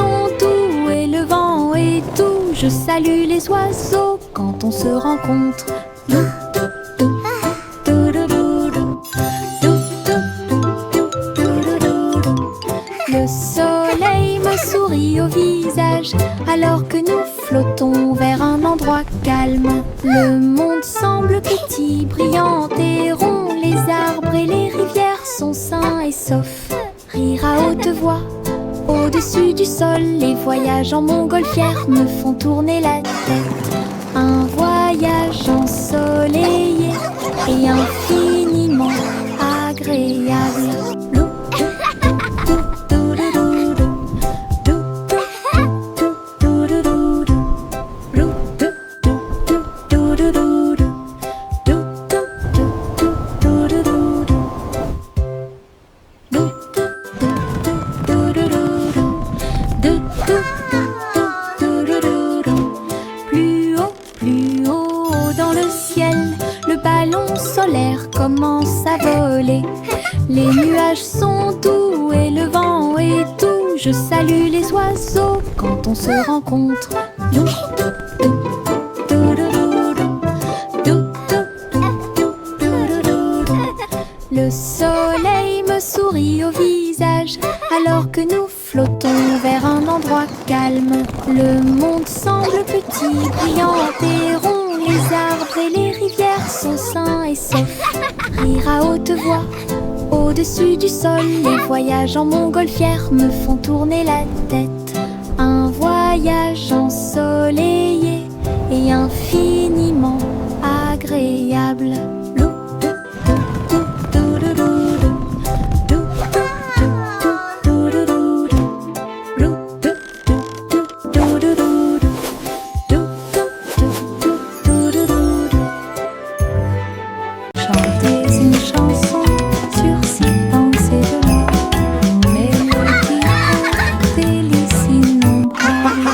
sont doux et le vent est doux. Je salue les oiseaux quand on se rencontre. Dou, dou, dou. Dou, dou, dou, dou. Dou, dou, dou, dou, dou, dou, dou. Le soleil me sourit au visage alors que nous flottons vers un endroit calme. Le monde semble petit, brillant et rond. Les arbres et les rivières sont sains et saufs. Rire à haute voix au-dessus du sol. Les voyages en montgolfière me font tourner la tête. Un voyage ensoleillé et infiniment agréable. Lou, dou, dou, dou, dou, dou, dou, dou, dou, dou, dou, dou. Lou, dou, dou, dou, dou, dou, dou, dou. Dou, dou, dou, dou, dou, dou, dou. Dou, dou, dou, dou, dou, dou, dou. Dou, dou, dou, dou, dou, dou. Plus haut dans le ciel, le ballon solaire commence à voler. Les nuages sont doux et le vent est doux. Je salue les oiseaux quand on se rencontre. Dou, dou, dou, dou, dou, dou. Dou, dou, dou, dou, dou, dou. Le soleil me sourit au visage alors que nous flottons vers un endroit calme. Le monde semble petit, brillant et rond. Les arbres et les rivières sont sains et saufs. Rire à haute voix au-dessus du sol. Les voyages en montgolfière me font tourner la tête. Un voyage ensoleillé et infiniment agréable. Lou, dou, dou, dou, dou, dou, dou. Dou, dou, dou, dou, dou, dou. Lou, dou, dou, dou, dou, dou, dou. Dou, dou, dou, dou, dou, dou, dou. Chantez une chanson sur six pensées de l'or. Une mélodie délice innombrable.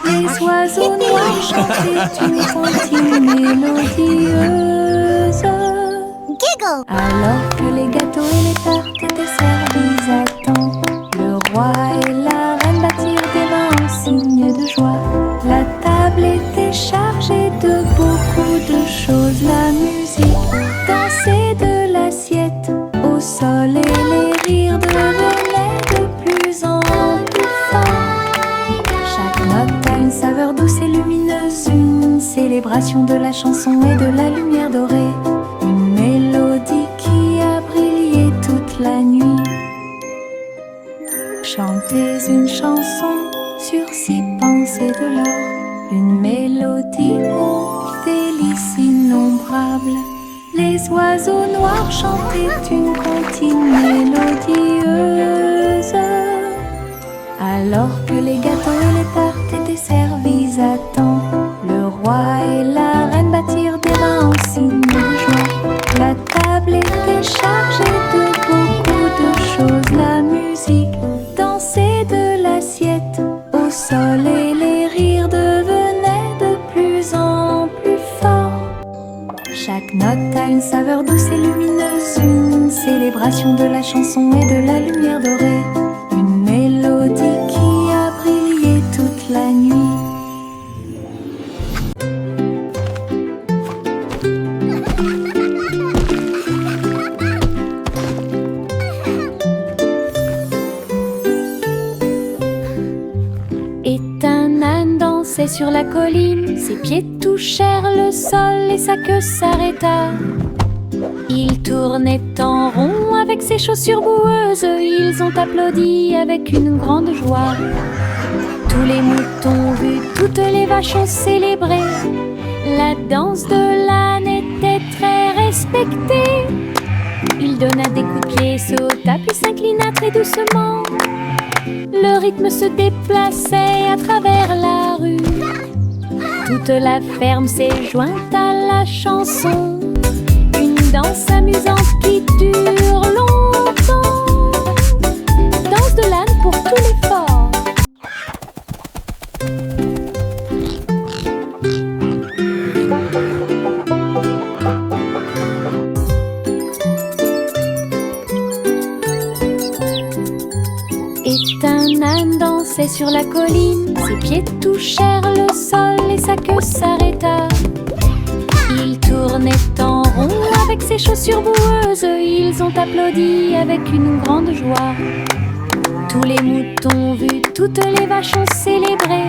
Les oiseaux noirs chantaient une contine mélodieuse. Giggle. Alors que les gâteaux et les tartes étaient servis à temps, le roi et la reine battirent des mains en signe de joie. La table était chargée de beaucoup de choses. La musique dansait de l'assiette au sol et les rires devenaient de plus en plus forts. Chaque note a une saveur douce et lumineuse, une célébration de la chanson et de la lumière dorée. Une mélodie qui a brillé toute la nuit. Chantez une chanson sur six pensées de l'or. Une mélodie aux délices innombrables. Les oiseaux noirs chantaient une comptine mélodieuse. Alors que les gâteaux et les tartes étaient servis à temps, le roi et la reine battirent des mains en signe de joie. La table était chargée de beaucoup de choses. La musique dansait de l'assiette au sol et les rires devenaient de plus en plus forts. Chaque note a une saveur douce et lumineuse, une célébration de la chanson et de la lumière dorée. Une mélodie qui a brillé toute la nuit. Sur la colline, ses pieds touchèrent le sol et sa queue s'arrêta. Il tournait en rond avec ses chaussures boueuses. Ils ont applaudi avec une grande joie. Tous les moutons vus, toutes les vaches ont célébré. La danse de l'âne était très respectée. Il donna des coups de pied, sauta puis s'inclina très doucement. Le rythme se déplaçait à travers la rue. Toute la ferme s'est jointe à la chanson. Une danse amusante qui dure longtemps. Danse de l'âne pour tous les forts. Est un âne dans s'avançait sur la colline. Ses pieds touchèrent le sol et sa queue s'arrêta. Il tournait en rond avec ses chaussures boueuses. Ils ont applaudi avec une grande joie. Tous les moutons ont vu, toutes les vaches ont célébré.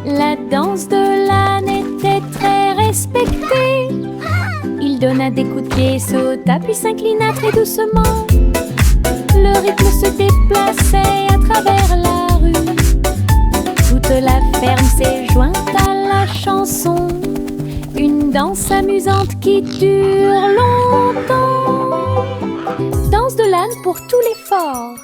La danse de l'âne était très respectée. Il donna des coups de pied, sauta, puis s'inclina très doucement. Le rythme se déplaçait à travers la rue. Toute la ferme s'est jointe à la chanson. Une danse amusante qui dure longtemps. Danse de l'âne pour tous les forts.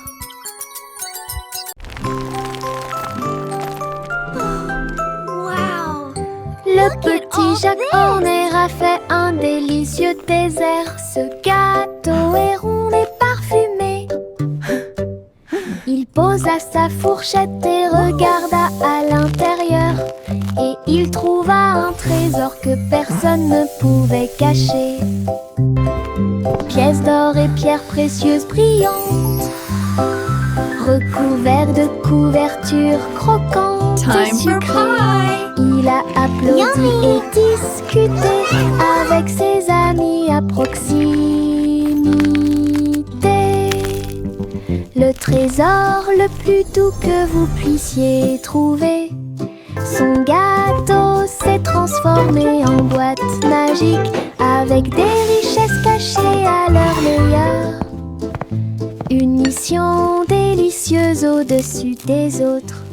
Le petit Jacques Horner a fait un délicieux dessert. Ce gâteau est rond et parfumé. Il posa sa fourchette et regarda à l'intérieur. Et il trouva un trésor que personne ne pouvait cacher. Pièces d'or et pierres précieuses brillantes, recouverts de couvertures croquantes et sucrées. Il a applaudi et discuté avec ses amis à proximité. Le trésor le plus doux que vous puissiez trouver. Son gâteau s'est transformé en boîte magique avec des richesses cachées à leur meilleur. Une mission délicieuse au-dessus des autres.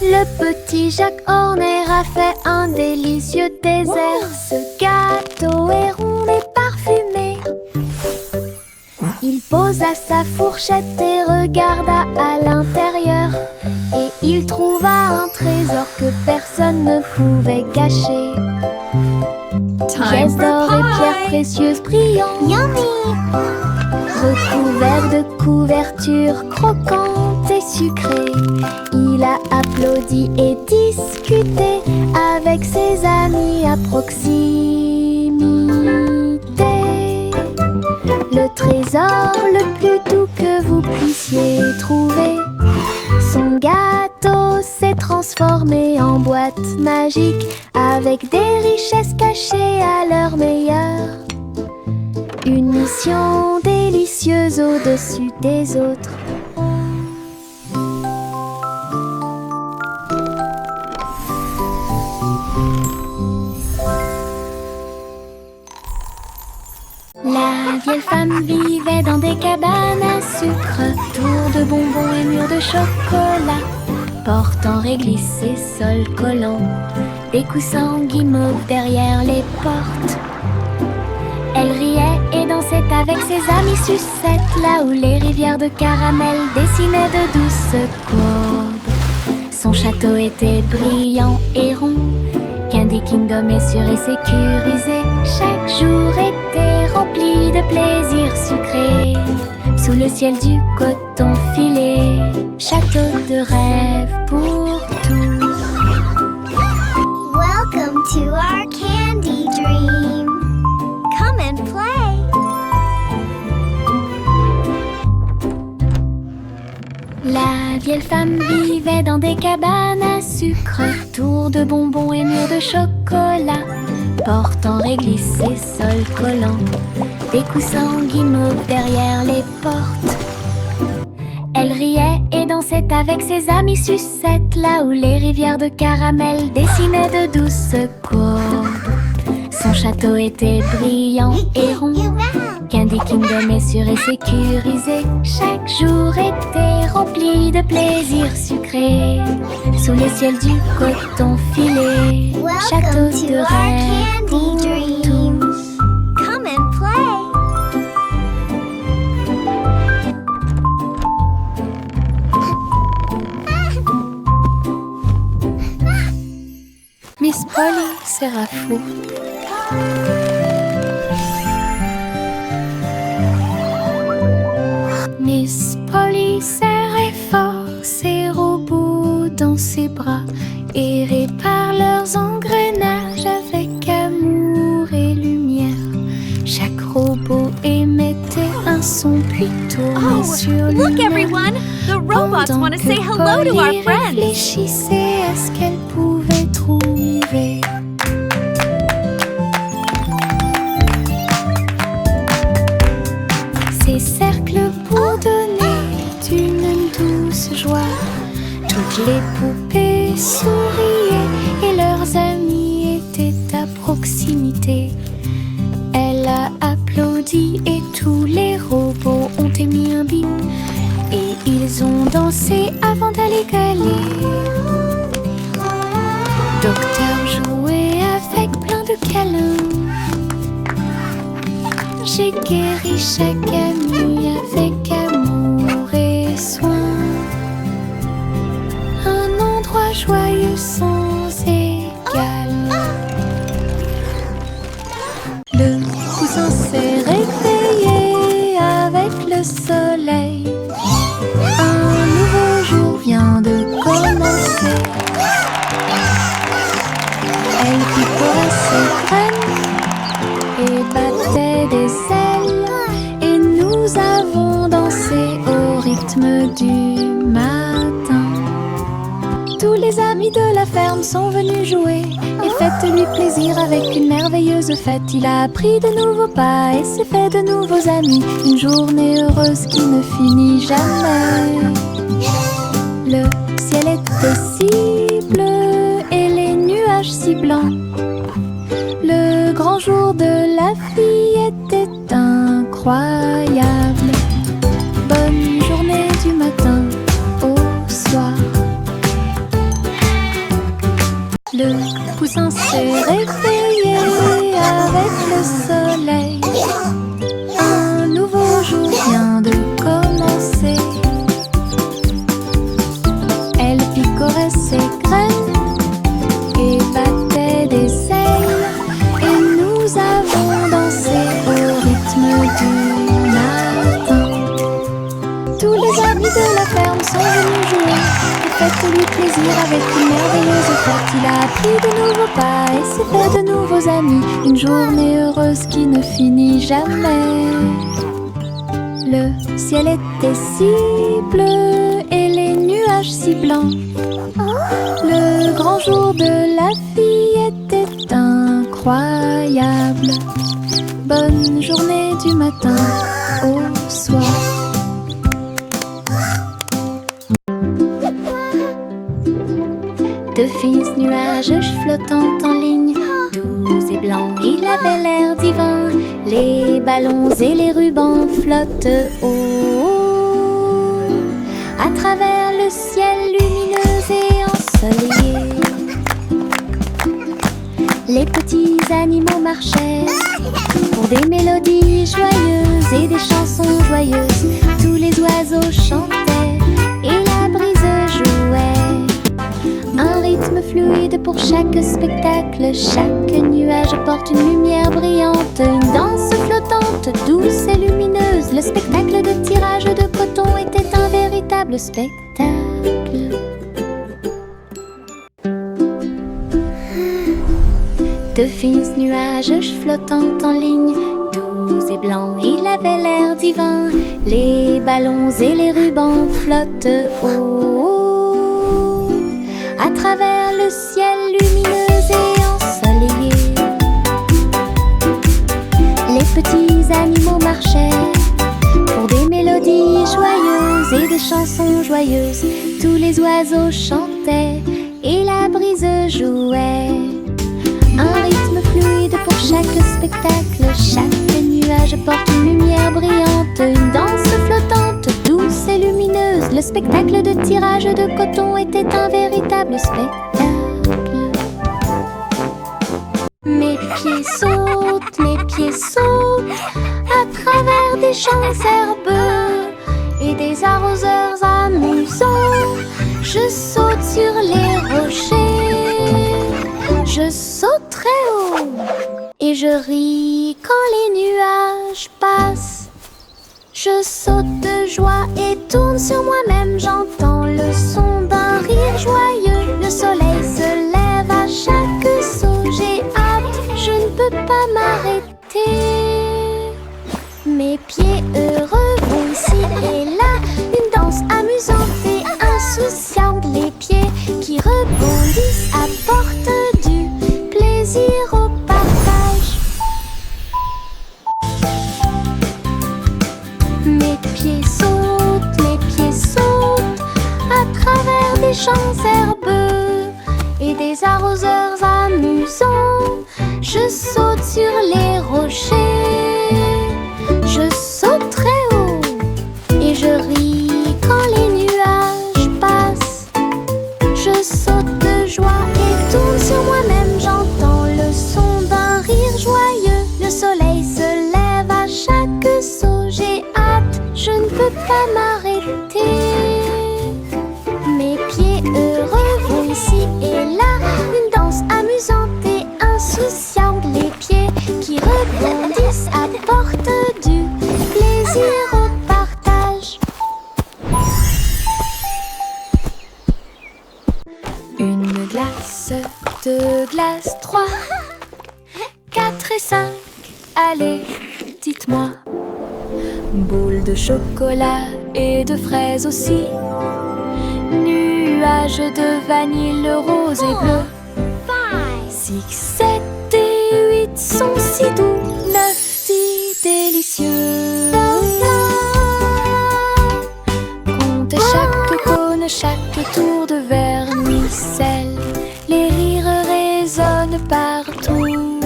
Le petit Jacques Horner a fait un délicieux dessert. Ce gâteau est rond et parfumé. Il posa sa fourchette et regarda à l'intérieur. Et il trouva un trésor que personne ne pouvait cacher. Pièces d'or et pierres précieuses brillantes, recouverts de couvertures croquantes et sucrées. Il a applaudi et discuté avec ses amis à proximité. Le trésor le plus doux que vous puissiez trouver. Son gâteau s'est transformé en boîte magique avec des richesses cachées à leur meilleur. Une mission délicieuse au-dessus des autres. La vieille femme vivait dans des cabanes à sucre, tours de bonbons et murs de chocolat, portes en réglisse et sols collants, des coussins guimauves derrière les portes. Elle riait et dansait avec ses amis sucettes, là où les rivières de caramel dessinaient de douces courbes. Son château était brillant et rond, Candy Kingdom est sûr et sécurisé. Chaque jour était rempli de plaisirs sucrés. Sous le ciel du coton filé, château de rêve pour tous. Welcome to our candy dream. Come and play. La vieille femme vivait dans des cabanes à sucre, tours de bonbons et murs de chocolat, portes en réglisse et sols collants, des coussins guimauves derrière les portes. Elle riait et dansait avec ses amis sucettes, là où les rivières de caramel dessinaient de douces courbes. Son château était brillant et rond, Candy Kingdom est sûr et sécurisé. Chaque jour était rempli de plaisirs sucrés. Sous le ciel du coton filé, château Welcome de to our rêve pour candy dream. tous. Come and play. Miss Polly sera fou. Miss Polly serrait fort ses robots dans dans ses bras et répare leurs engrenages avec amour et lumière. Chaque robot émettait un son puis tournait sur Look lui-même. everyone! The robots Pendant want to que say hello to our Polly friends! réfléchissait à ce qu'elle pouvait trouver. Ces cercles pour donner une douce joie. Toutes les poupées souriaient et leurs amis étaient à proximité. Elle a applaudi et tous les robots ont émis un bip. Et ils ont dansé avant d'aller gagner. Docteur jouait avec plein de câlins. J'ai guéri chaque ami avec amour et soin. Un endroit joyeux sans égal. Le poussin s'est réveillé avec le soleil. Un nouveau jour vient de commencer. Elle picorait ses graines et battait des ailes. Et nous avons dansé au rythme du matin. Tous les amis de la ferme sont venus jouer et faites-lui plaisir avec une merveilleuse fête. Il a appris de nouveaux pas et s'est fait de nouveaux amis. Une journée heureuse qui ne finit jamais. Le ciel était si bleu et les nuages si blancs. Le grand jour de la vie était incroyable. Bonne journée du matin au soir. Le poussin s'est réveillé avec le soleil. Un nouveau jour vient de commencer. Elle picorait ses graines et battait des ailes. Et nous avons dansé au rythme du matin. Tous les amis de la ferme sont venus jouer et faites-lui plaisir avec une merveilleuse fête. Il a appris de nouveaux pas et s'est fait de nouveaux amis. Une journée heureuse qui ne finit jamais. Le ciel était si bleu et les nuages si blancs. Le grand jour de la vie était incroyable. Bonne journée du matin au soir. De fins nuages flottant en ligne, doux et blancs, il avait l'air divin. Les ballons et les rubans flottent haut à travers le ciel lumineux et ensoleillé. Les petits animaux marchaient pour des mélodies joyeuses et des chansons joyeuses. Tous les oiseaux chantaient et la brise jouait. Un rythme fluide pour chaque spectacle. Chaque nuage porte une lumière brillante. Une danse flottante, douce et lumineuse. Le spectacle de tirage de coton était un véritable spectacle. De fins nuages flottant en ligne, doux et blancs, il avait l'air divin. Les ballons et les rubans flottent haut à travers le ciel lumineux et ensoleillé. Les petits animaux marchaient pour des mélodies joyeuses et des chansons joyeuses. Tous les oiseaux chantaient et la brise jouait. Un rythme fluide pour chaque spectacle. Chaque nuage porte une lumière brillante. Une danse flottante, douce et lumineuse. Le spectacle de tirage de coton était un véritable spectacle. Mes pieds sautent à travers des champs herbeux et des arroseurs amusants. Je saute sur les rochers, je saute très haut et je ris quand les nuages passent. Je saute de joie et tourne sur moi-même. J'entends le son d'un rire joyeux. les arroseurs amusants. Je saute sur les rochers, je saute très haut et je ris quand les nuages passent. Je saute de joie et tourne sur moi-même, j'entends le son d'un rire joyeux. Le soleil se lève à chaque saut, j'ai hâte, je ne peux pas m'arrêter. Mes pieds heureux vont ici et là, une danse amusante et insouciante. Les pieds qui rebondissent apportent du plaisir au partage. Une glace, deux glaces, trois, 4 et 5, allez, dites-moi. Boule de chocolat et de fraises aussi. Nuages de vanille rose et bleu. 6, 7 et 8 sont si doux. 9, 10 délicieux. Comptez chaque cône, chaque tour de vermicelle. Les rires résonnent partout.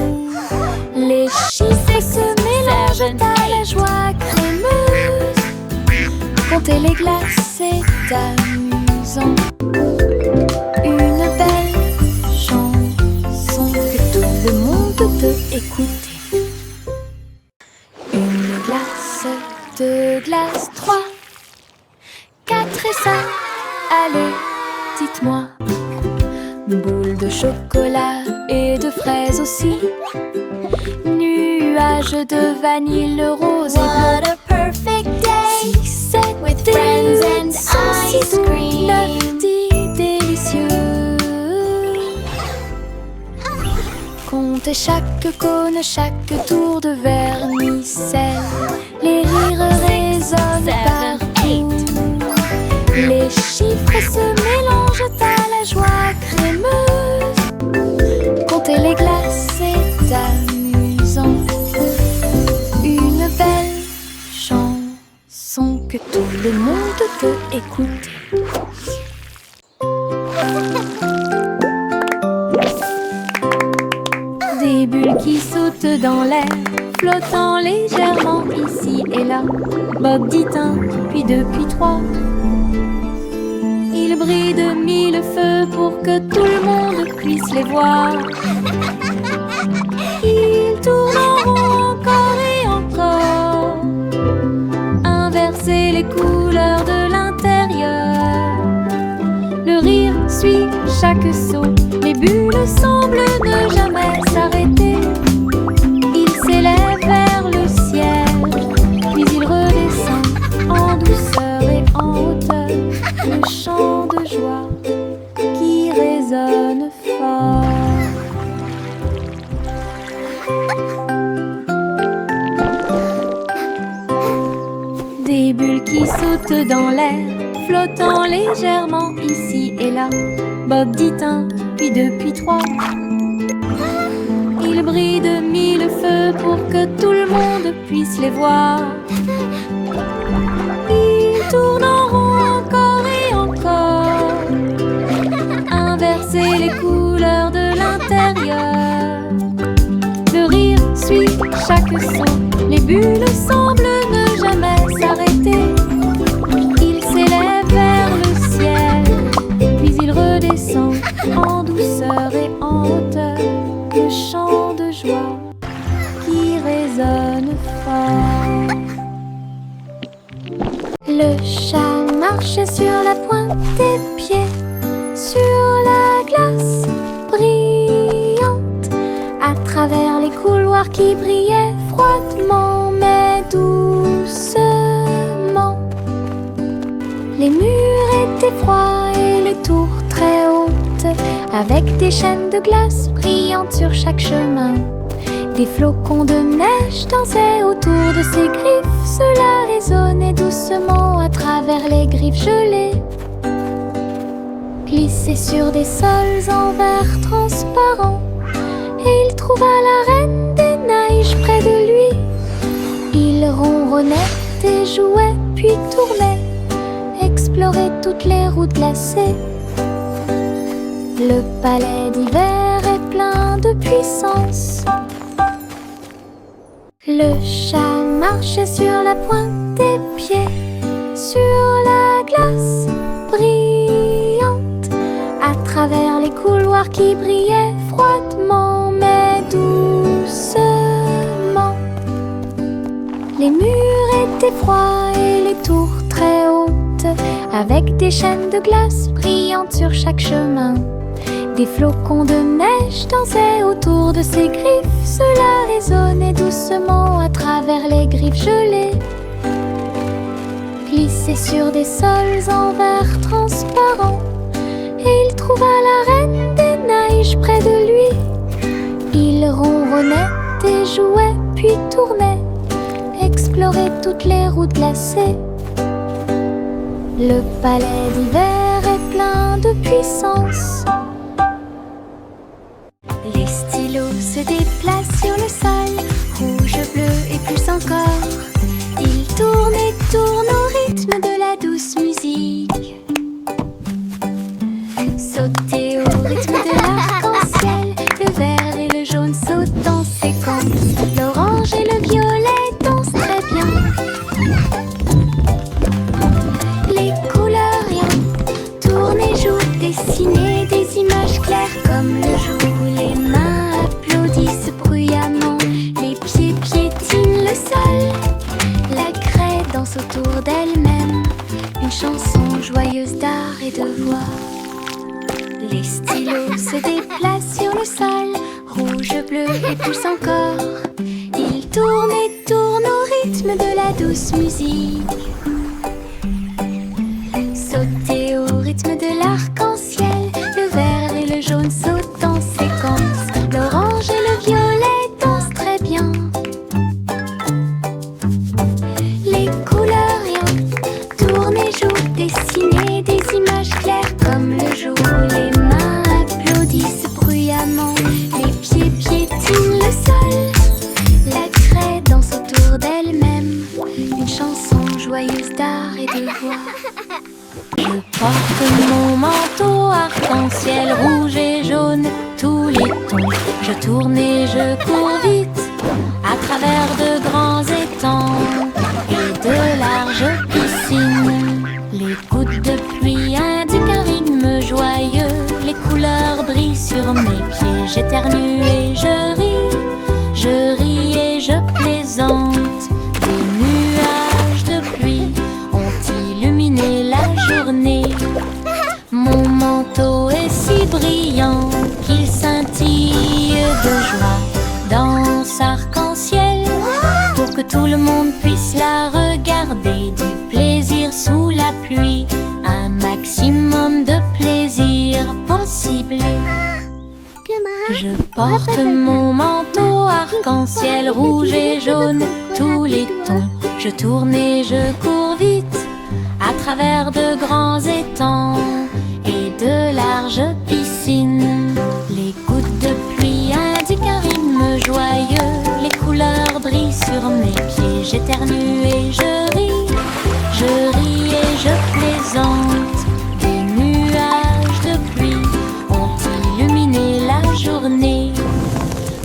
Les chiffres se mélangent à la joie crémeuse. Comptez les glaces, c'est amusant. Une belle chanson que tout le monde peut écouter. Une glace, deux glaces, 3, 4 et 5, allez, dites-moi. Boule de chocolat et de fraises aussi. Nuages de vanille rose et bleu. What a perfect day 6, 7 with friends and ice cream. 9, 10 délicieux. Comptez chaque cône, chaque tour de vermicelle. Les rires résonnent partout. Les chiffres se mélangent à la joie crémeuse. Comptez les glaces, c'est amusant. Une belle chanson que tout le monde peut écouter. Des bulles qui sautent dans l'air, flottant légèrement ici et là. Bob dit 1, puis 2, puis 3. Ils brillent de 1000 feux pour que tout le monde puisse les voir. Ils tournent en rond encore et encore, inverser les couleurs de l'intérieur. Le rire suit chaque saut, les bulles semblent ne jamais s'arrêter. Ils s'élèvent vers le ciel, puis ils redescendent en douceur et en hauteur. Le chant de joie qui résonne fort. Des bulles qui sautent dans l'air, flottant légèrement ici et là. Bob dit 1, puis 2, puis 3. Ils brillent de 1000 feux pour que tout le monde puisse les voir. Ils tournent en rond encore et encore, inverser les couleurs de l'intérieur. Le rire suit chaque son, les bulles semblent ne jamais s'arrêter. Ils s'élèvent vers le ciel, puis ils redescendent en douceur et en hauteur. Le chant de joie qui résonne fort. Le chat marchait sur la pointe des pieds, sur la glace brillante, à travers les couloirs qui brillaient froidement mais doucement. Les murs étaient froids et les tours très hautes, avec des chaînes de glace brillantes sur chaque chemin. Des flocons de neige dansaient autour de ses griffes. Cela résonnait doucement à travers les griffes gelées. Glissait sur des sols en verre transparent, et il trouva la reine des neiges près de lui. Il ronronnait et jouait, puis tournait, explorait toutes les routes glacées. Le palais d'hiver est plein de puissance. Le chat marchait sur la pointe des pieds, sur la glace brillante, à travers les couloirs qui brillaient froidement mais doucement. Les murs étaient froids et les tours très hautes, avec des chaînes de glace brillantes sur chaque chemin. Des flocons de neige dansaient autour de ses griffes. Cela résonnait doucement à travers les griffes gelées. Glissait sur des sols en verre transparent, et il trouva la reine des neiges près de lui. Il ronronnait et jouait, puis tournait, explorait toutes les routes glacées. Le palais d'hiver est plein de puissance. Les stylos se déplacent sur le sol, rouge, bleu et plus encore. Ils tournent et tournent au rythme de la douce musique. Sauter au rythme de l'arc-en-ciel, le vert et le jaune sautent en séquence. L'orange et le violet dansent très bien. Les couleurs rien tournent et jouent, dessiner des images claires comme le jour. Les mains applaudissent bruyamment, les pieds piétinent le sol. La craie danse autour d'elle-même, une chanson joyeuse d'art et de voix. Les stylos se déplacent sur le sol, rouge, bleu et plus encore. Ils tournent et tournent au rythme de la douce musique. Sauter au rythme de l'arc-en-ciel, le vert et le jaune sautent en séquence. L'orange et le violet dansent très bien. Les couleurs rien tournent et jouent, dessiner des images claires comme le jour. Les mains applaudissent bruyamment, les pieds piétinent le sol. La craie danse autour d'elle-même, une chanson joyeuse d'art et de voix. Je porte mon manteau arc-en-ciel rouge et jaune, tous les tons. Je tourne et je cours vite à travers de grands étangs et de larges piscines. Les gouttes de pluie indiquent un rythme joyeux. Les couleurs brillent sur mes pieds. J'éternue et je ris et je plaisante. Des nuages de pluie ont illuminé la journée. Mon manteau est si brillant qu'il scintille de joie. Danse arc-en-ciel pour que tout le monde puisse la regarder. Du plaisir sous la pluie, un maximum de plaisir possible. Je porte mon manteau arc-en-ciel rouge et jaune, tous les tons. Je tourne et je cours vite à travers de grands étangs et de larges piscines. Les gouttes de pluie indiquent un rythme joyeux. Les couleurs brillent sur mes pieds. J'éternue et je ris et je plaisante. Des nuages de pluie ont illuminé la journée.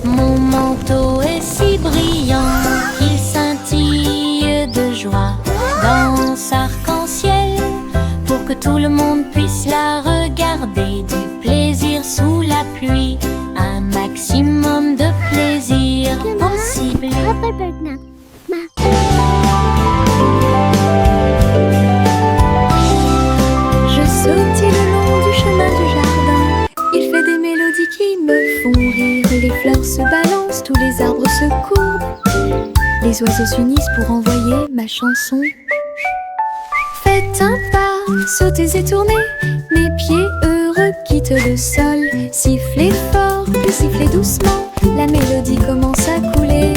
Mon manteau est si brillant qu'il scintille de joie. Danse arc-en-ciel pour que tout le monde puisse la regarder. Du plaisir sous la pluie, un maximum de plaisir possible. Je sautille le long du chemin du jardin. Il fait des mélodies qui me font rire. Les fleurs se balancent, tous les arbres se courbent. Les oiseaux s'unissent pour envoyer ma chanson. Faites un pas, sautez et tournez. Mes pieds heureux quittent le sol. Sifflez fort, puis sifflez doucement. La mélodie commence à couler.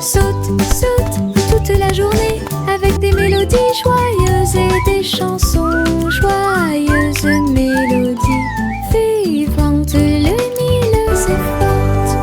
Saute, saute toute la journée avec des mélodies joyeuses et des chansons joyeuses. Mélodies vivantes, lumineuses et fortes.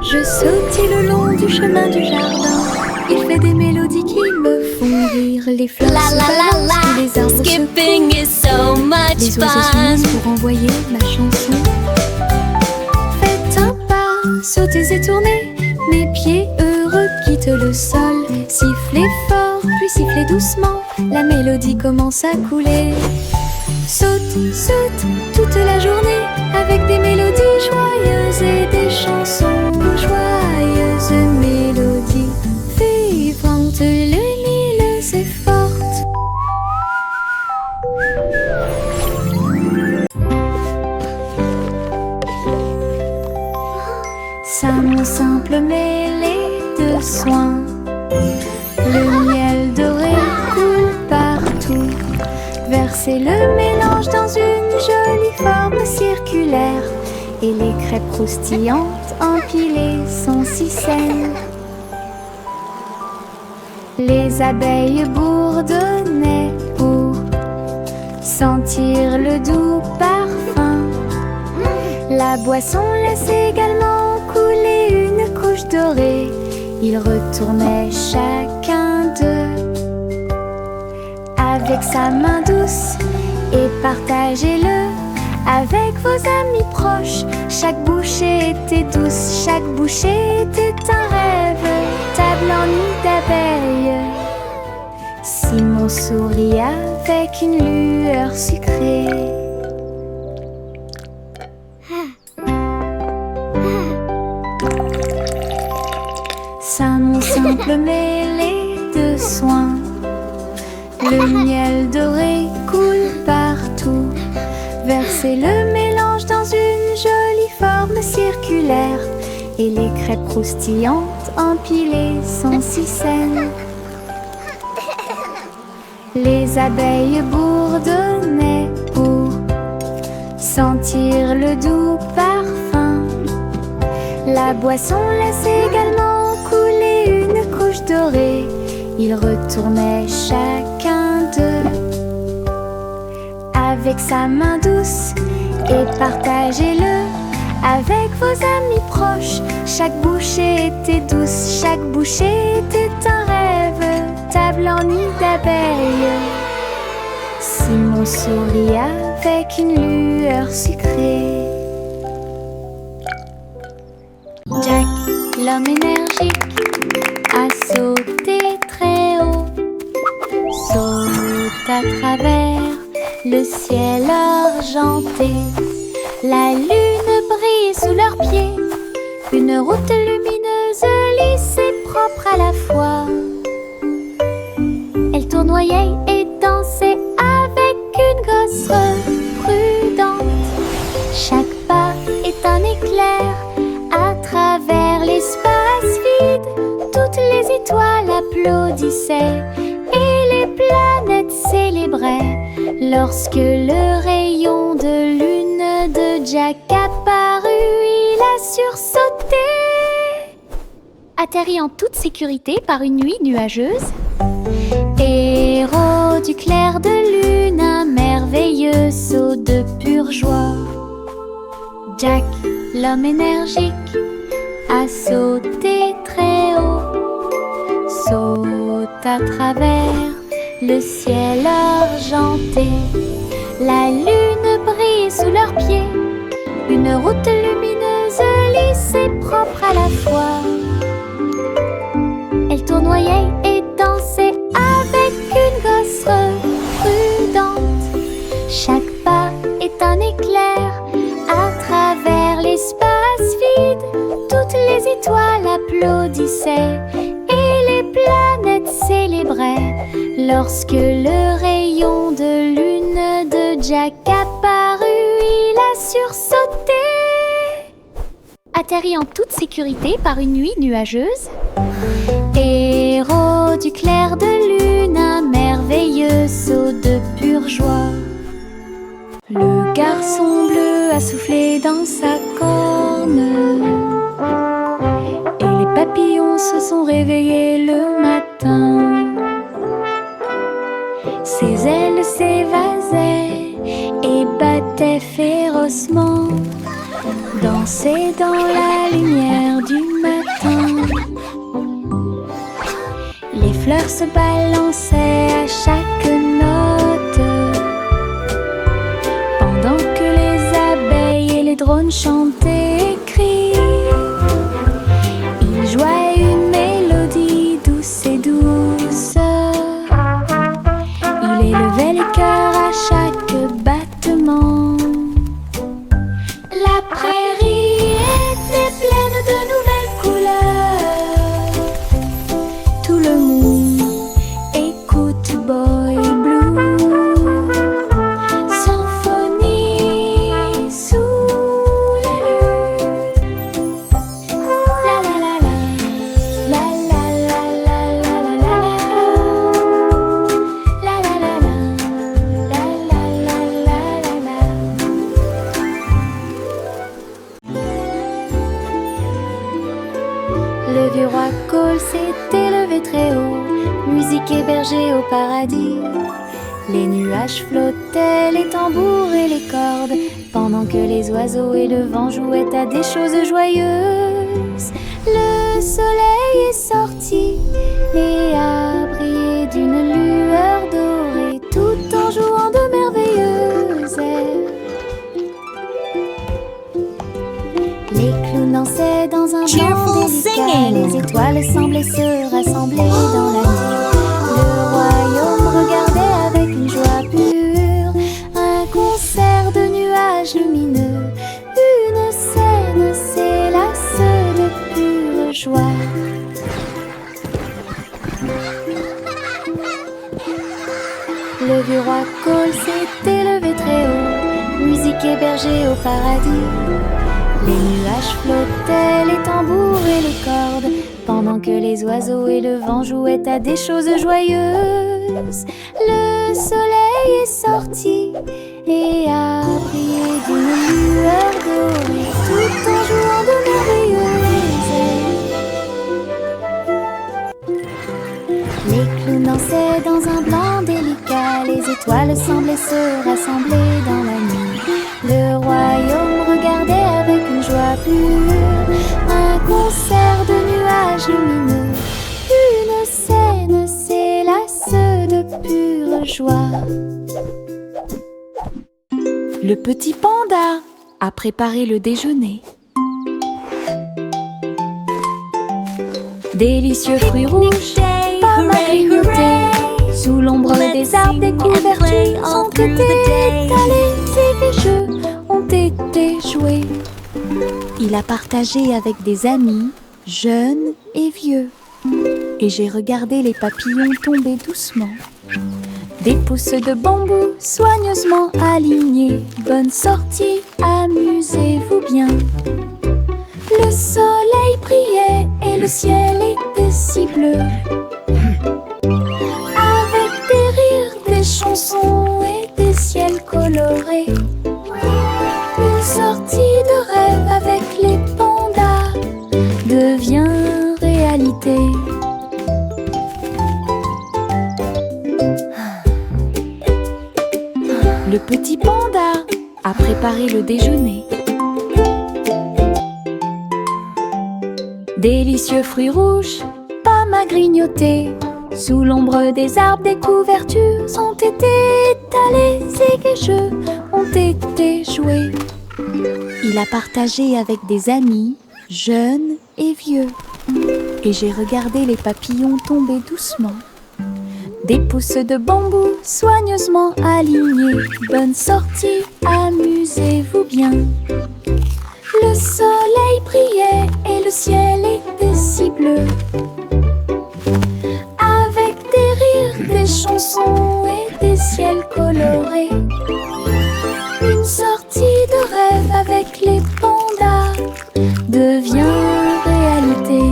Je sautille le long du chemin du jardin. fait des mélodies qui me font rire. Les fleurs La se la la balancent, la. les arbres Skipping se is so much les oiseaux fun. s'unissent pour envoyer ma chanson. Faites un pas, sautez et tournez, mes pieds heureux quittent le sol. Sifflez fort, puis sifflez doucement, la mélodie commence à couler. Saute, saute toute la journée, avec des mélodies joyeuses et des chansons joyeuses. Mélodies vivantes, lumineuses et fortes. Ça me simple mêlée de soins, le miel doré coule partout. Versez le mélange dans une jolie forme circulaire, et les crêpes croustillantes empilées sont si saines. Les abeilles bourdonnaient pour sentir le doux parfum. La boisson laisse également couler une couche dorée. Ils retournaient chacun d'eux avec sa main douce, et partagez-le avec vos amis proches. Chaque bouchée était douce, chaque bouchée était un rêve. Table en nid d'abeilles. Simon sourit avec une lueur sucrée. Ça mon simple mêlée de soins, le miel doré coule partout. Versez le mélange dans une jolie forme circulaire, et les crêpes croustillantes empilées sont si saines. Les abeilles bourdonnaient pour sentir le doux parfum. La boisson laisse également couler une couche dorée. Ils retournaient chacun d'eux avec sa main douce, et partagez-le avec vos amis proches. Chaque bouchée était douce, chaque bouchée était un rêve. Table en nid d'abeilles. Simon sourit avec une lueur sucrée. Jack, l'homme énergique, a sauté très haut, saute à travers le ciel argenté. La lune brille sous leurs pieds, une route lumineuse, lisse et propre à la fois. Elle tournoyait et dansait avec une gosse prudente. Chaque pas est un éclair à travers l'espace vide. Toutes les étoiles applaudissaient et les planètes célébraient lorsque le rayon de lune de Jack apparut. Il a sursauté, atterri en toute sécurité par une nuit nuageuse. Héros du clair de lune, un merveilleux saut de pure joie. Jack, l'homme énergique, a sauté très haut, saute à travers le ciel argenté. La lune brille sous leurs pieds, une route lumineuse, lisse et propre à la fois. Elle tournoyait et dansait avec une gosse prudente. Chaque pas est un éclair à travers l'espace vide. Toutes les étoiles applaudissaient et les planètes célébraient lorsque le rayon de lune de Jack apparut. Il a sursauté, atterri en toute sécurité par une nuit nuageuse. Héros du clair de lune, un merveilleux saut de pure joie. Le garçon bleu a soufflé dans sa corne, et les papillons se sont réveillés le matin. Ses ailes s'évasaient et battaient férocement, dansaient dans la lumière du matin. Les fleurs se balançaient à chaque note, pendant que les abeilles et les drones chantaient et crient. Ils jouaient une mélodie douce et douce. Il élevait les cœurs à chaque battement. La prairie était pleine de nouvelles couleurs. Tout le monde écoute Boy Blue. Symphonie sous la lune. La la la la, la la la la la la la. La la la la, la la la la la la. Le vieux roi Cole s'était levé très haut, musique hébergée au paradis. Les nuages flottaient, les tambours et les cordes, pendant que les oiseaux et le vent jouaient à des choses joyeuses. Le soleil est sorti et a brillé d'une lueur dorée, tout en jouant de merveilleuses airs. Les clowns dansaient dans un blanc délicat, les étoiles semblaient se rassembler dans la nuit. Le royaume regardait avec une joie pure un concert de nuages lumineux. Une scène s'élasse de pure joie. Le vieux roi Cole s'était levé très haut, musique hébergée au paradis. Les nuages flottaient, les tambours et les cordes, pendant que les oiseaux et le vent jouaient à des choses joyeuses. Le soleil est sorti et a brillé d'une lueur dorée, tout en jouant de merveilleuses airs. Les clowns dansaient dans un blanc délicat, les étoiles semblaient se rassembler dans la nuit. Le royaume regardait avec une joie pure un concert de nuages lumineux. Une scène s'élasse de pure joie. Le petit panda a préparé le déjeuner. Délicieux fruits rouges, pommes à grignoter. Sous l'ombre des arbres, des couvertures ont été étalées et des jeux ont été joués. Il a partagé avec des amis, jeunes et vieux. Et j'ai regardé les papillons tomber doucement. Des pousses de bambou soigneusement alignées. Bonne sortie, amusez-vous bien. Le soleil brillait et le ciel était si bleu. Avec des rires, des chansons et des ciels colorés. Une sortie de rêve avec les pandas devient réalité. Le petit panda a préparé le déjeuner. Délicieux fruits rouges, pommes à grignoter. Sous l'ombre des arbres, des couvertures ont été étalées et des jeux ont été joués. Il a partagé avec des amis, jeunes et vieux. Et j'ai regardé les papillons tomber doucement. Des pousses de bambou soigneusement alignées. Bonne sortie, amusez-vous bien. Le soleil brillait et le ciel était si bleu. Avec des rires, des chansons et des ciels colorés. Une sortie de rêve avec les pandas devient réalité.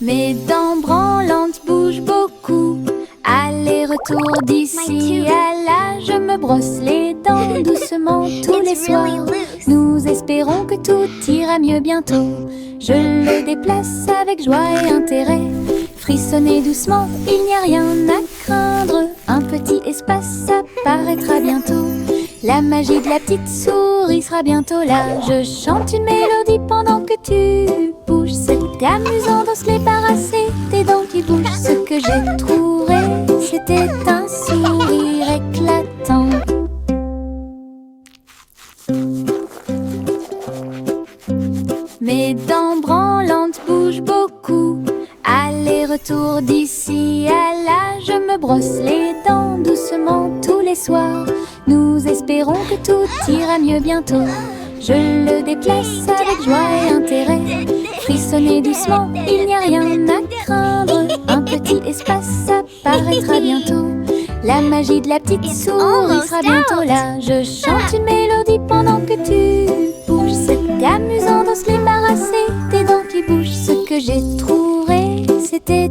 Mes dents branlantes bougent beaucoup. Aller-retour d'ici à là, je me brosse les dents doucement tous les soirs. Nous espérons que tout ira mieux bientôt. Je le déplace avec joie et intérêt. Frissonnez doucement, il n'y a rien à craindre. Un petit espace apparaîtra bientôt. La magie de la petite souris sera bientôt là. Je chante une mélodie pendant que tu bouges. C'était amusant de se débarrasser tes dents qui bougent. Ce que j'ai trouvé, c'était un sourire éclatant. Mes dents branlantes bougent beaucoup. Aller-retour d'ici à là, je me brosse les dents doucement tous les soirs. Nous espérons que tout ira mieux bientôt. Je le déplace avec joie et intérêt. Frissonnez doucement, il n'y a rien à craindre. Un petit espace apparaîtra bientôt. La magie de la petite souris sera bientôt là. Je chante une mélodie pendant que tu bouges. C'était amusant de se débarrasser des dents qui bougent. Ce que j'ai trouvé, c'était